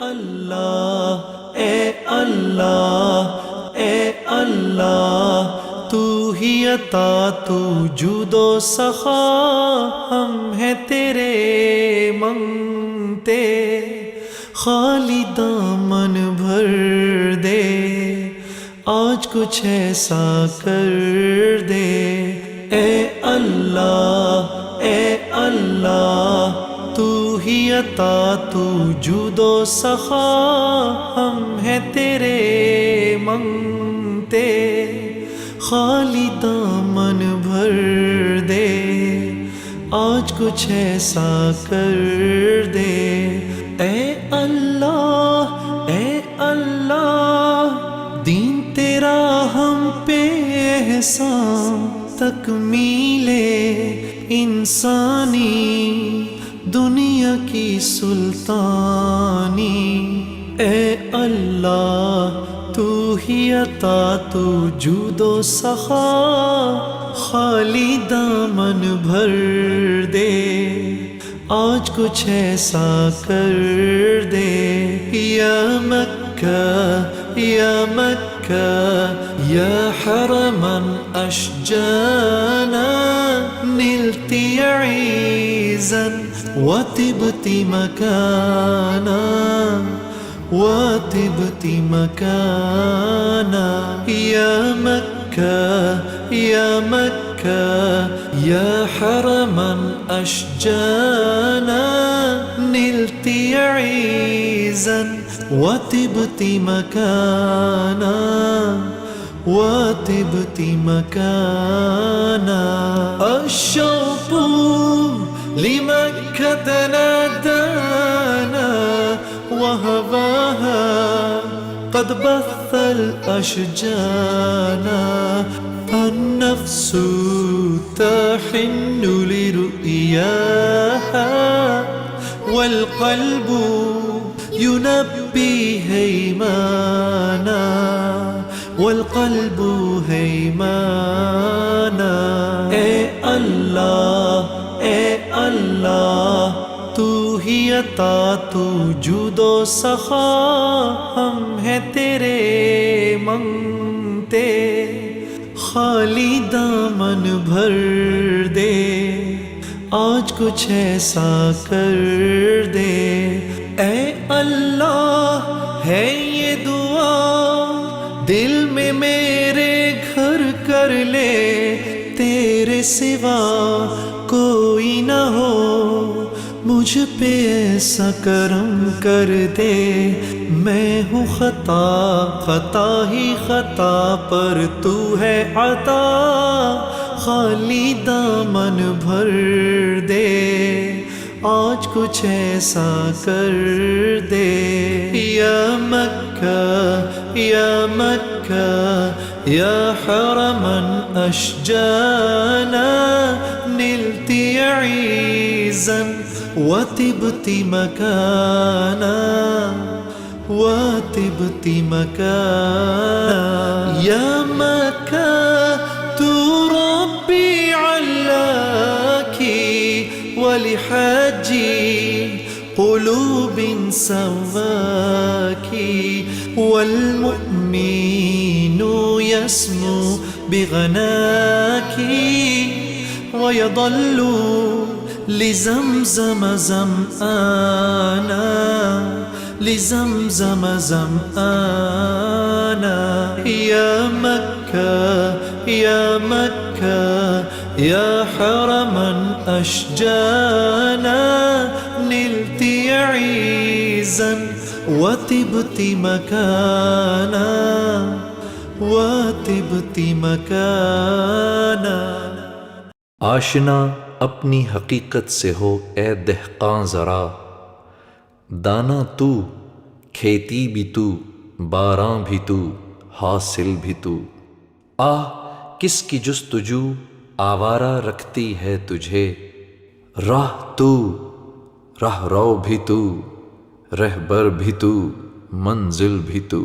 अल्लाह ए अल्लाह तू ही अता तू जुदो सखा हम हैं तेरे मंगते खाली दामन भर दे आज कुछ ऐसा कर दे ए अल्लाह तू ही अता तू जुदो सखा हम हैं तेरे मंगते खाली दामन भर दे आज कुछ ऐसा कर दे ए अल्लाह दीन तेरा हम पे एहसान तकमीले इंसानी दुनिया की सुल्तानी ए अल्लाह तू ही अता तू जुदो सखा खाली दामन भर दे आज कुछ ऐसा कर दे या मक्का या हरमन अशजाना निलती ईज़न वतिबती मकाना या मक्का या हरमन अशजाना निलती ईज़न वतिबती मकाना الشوق لمكة نادانا وهواها قد بث الأشجانا النفس تحن لرؤياها والقلب ينبي هيمانا والقلب هيمانا ए अल्लाह तू ही अता तू जुदो सखा हम हैं तेरे मंगते खाली दामन भर दे आज कुछ ऐसा कर दे ए अल्लाह है ये दुआ दिल में मेरे घर कर ले तेरे सिवा कोई न हो मुझ पे ऐसा करम कर दे मैं हूँ खता ही खता पर तू है अता खाली दामन भर दे आज कुछ ऐसा कर दे या मक्का या हरमन अशजाना निलती ईज़न वतिबती मकाना या मक्का तू रब्बी अल्लाकी वलिहज्जी قلوب سواكي والمؤمن يسمو بغناكي ويضل لزمزم زمآنا يا مكة يا حرما أشجانا نلتي عيزا وطبت مكانا आशना अपनी हकीकत से हो ए दहकां ज़रा दाना तू खेती भी तू बारां भी तू हासिल भी तू आह किसकी जुस्तजू आवारा रखती है तुझे राह तू राह रो भी तू रहबर भी तू मंजिल भी तू।